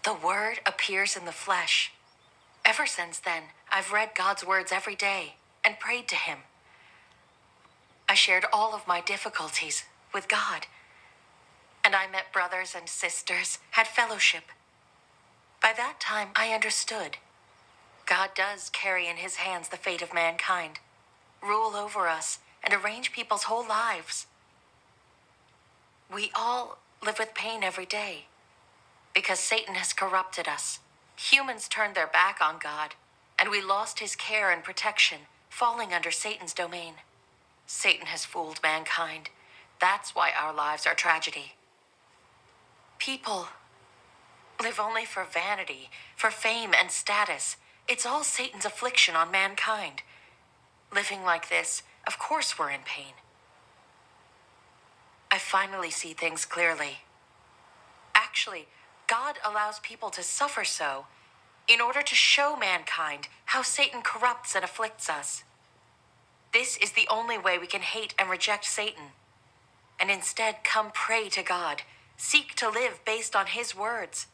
The Word appears in the flesh. Ever since then, I've read God's words every day and prayed to Him. I shared all of my difficulties with God, and I met brothers and sisters, had fellowship. By that time, I understood. God does carry in His hands the fate of mankind, rule over us, and arrange people's whole lives. We all live with pain every day because Satan has corrupted us. Humans turned their back on God, and we lost His care and protection, falling under Satan's domain. Satan has fooled mankind. That's why our lives are tragedy. People live only for vanity, for fame and status. It's all Satan's affliction on mankind. Living like this, of course we're in pain. I finally see things clearly. Actually, God allows people to suffer so in order to show mankind how Satan corrupts and afflicts us. This is the only way we can hate and reject Satan, and instead come pray to God, seek to live based on His words,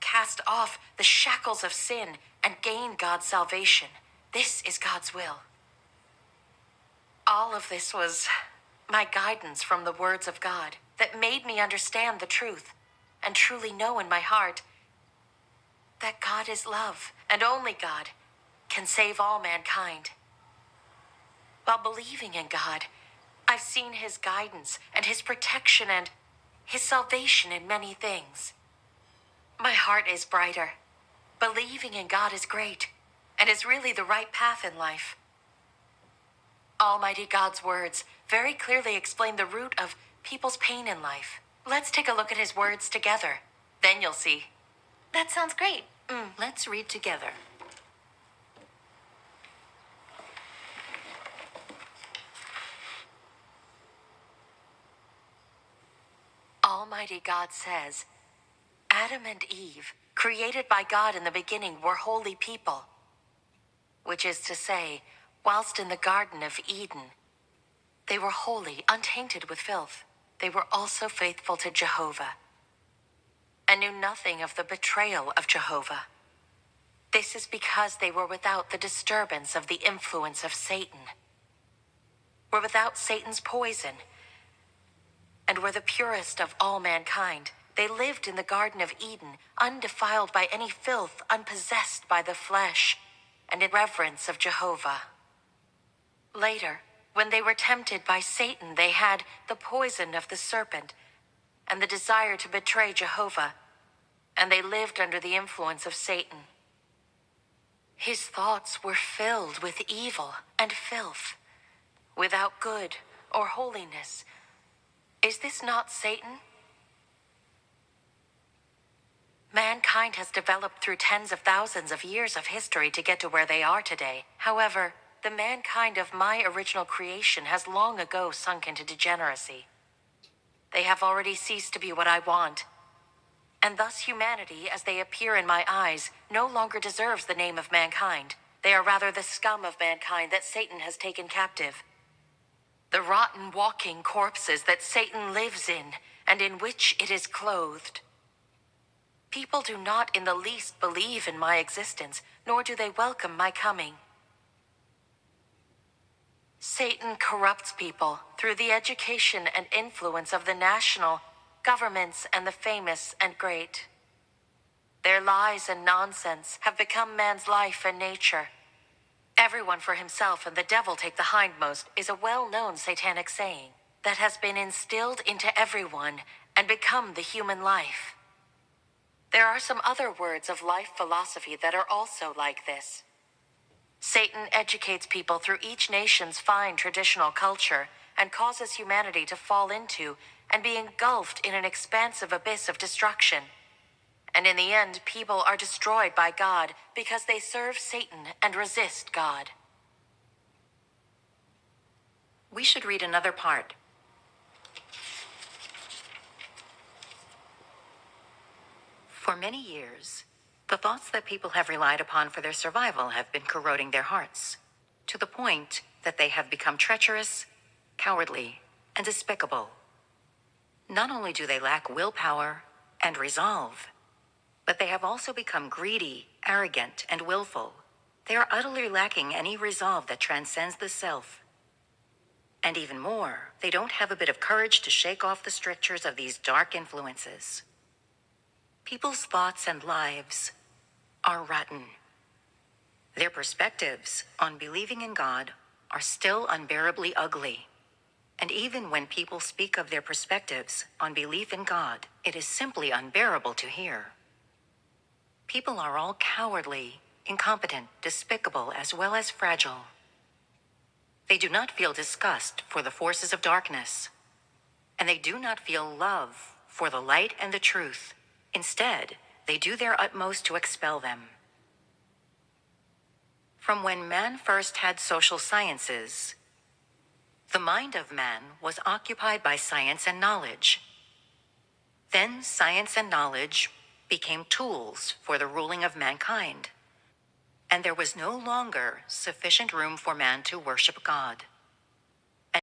cast off the shackles of sin, and gain God's salvation. This is God's will. All of this was my guidance from the words of God that made me understand the truth and truly know in my heart that God is love, and only God can save all mankind. While believing in God, I've seen His guidance and His protection and His salvation in many things. My heart is brighter. Believing in God is great and is really the right path in life. Almighty God's words very clearly explain the root of people's pain in life. Let's take a look at His words together. Then you'll see. That sounds great. Let's read together. Almighty God says, Adam and Eve, created by God in the beginning, were holy people. Which is to say, whilst in the Garden of Eden, they were holy, untainted with filth. They were also faithful to Jehovah, and knew nothing of the betrayal of Jehovah. This is because they were without the disturbance of the influence of Satan, were without Satan's poison, and were the purest of all mankind. They lived in the Garden of Eden, undefiled by any filth, unpossessed by the flesh, and in reverence of Jehovah. Later, when they were tempted by Satan, they had the poison of the serpent and the desire to betray Jehovah, and they lived under the influence of Satan. His thoughts were filled with evil and filth, without good or holiness. Is this not Satan? Mankind has developed through tens of thousands of years of history to get to where they are today. However, the mankind of my original creation has long ago sunk into degeneracy. They have already ceased to be what I want, and thus humanity, as they appear in my eyes, no longer deserves the name of mankind. They are rather the scum of mankind that Satan has taken captive. The rotten walking corpses that Satan lives in, and in which it is clothed. People do not in the least believe in my existence, nor do they welcome my coming. Satan corrupts people through the education and influence of the national governments and the famous and great. Their lies and nonsense have become man's life and nature. Everyone for himself and the devil take the hindmost is a well-known satanic saying that has been instilled into everyone and become the human life. There are some other words of life philosophy that are also like this. Satan educates people through each nation's fine traditional culture and causes humanity to fall into and be engulfed in an expansive abyss of destruction. And in the end, people are destroyed by God because they serve Satan and resist God. We should read another part. For many years, the thoughts that people have relied upon for their survival have been corroding their hearts, to the point that they have become treacherous, cowardly, and despicable. Not only do they lack willpower and resolve, But they have also become greedy, arrogant, and willful. They are utterly lacking any resolve that transcends the self. And even more, they don't have a bit of courage to shake off the strictures of these dark influences. People's thoughts and lives are rotten. Their perspectives on believing in God are still unbearably ugly. And even when people speak of their perspectives on belief in God, it is simply unbearable to hear. People are all cowardly, incompetent, despicable, as well as fragile. They do not feel disgust for the forces of darkness, and they do not feel love for the light and the truth. Instead, they do their utmost to expel them. From when man first had social sciences, the mind of man was occupied by science and knowledge. Then science and knowledge became tools for the ruling of mankind, and there was no longer sufficient room for man to worship God.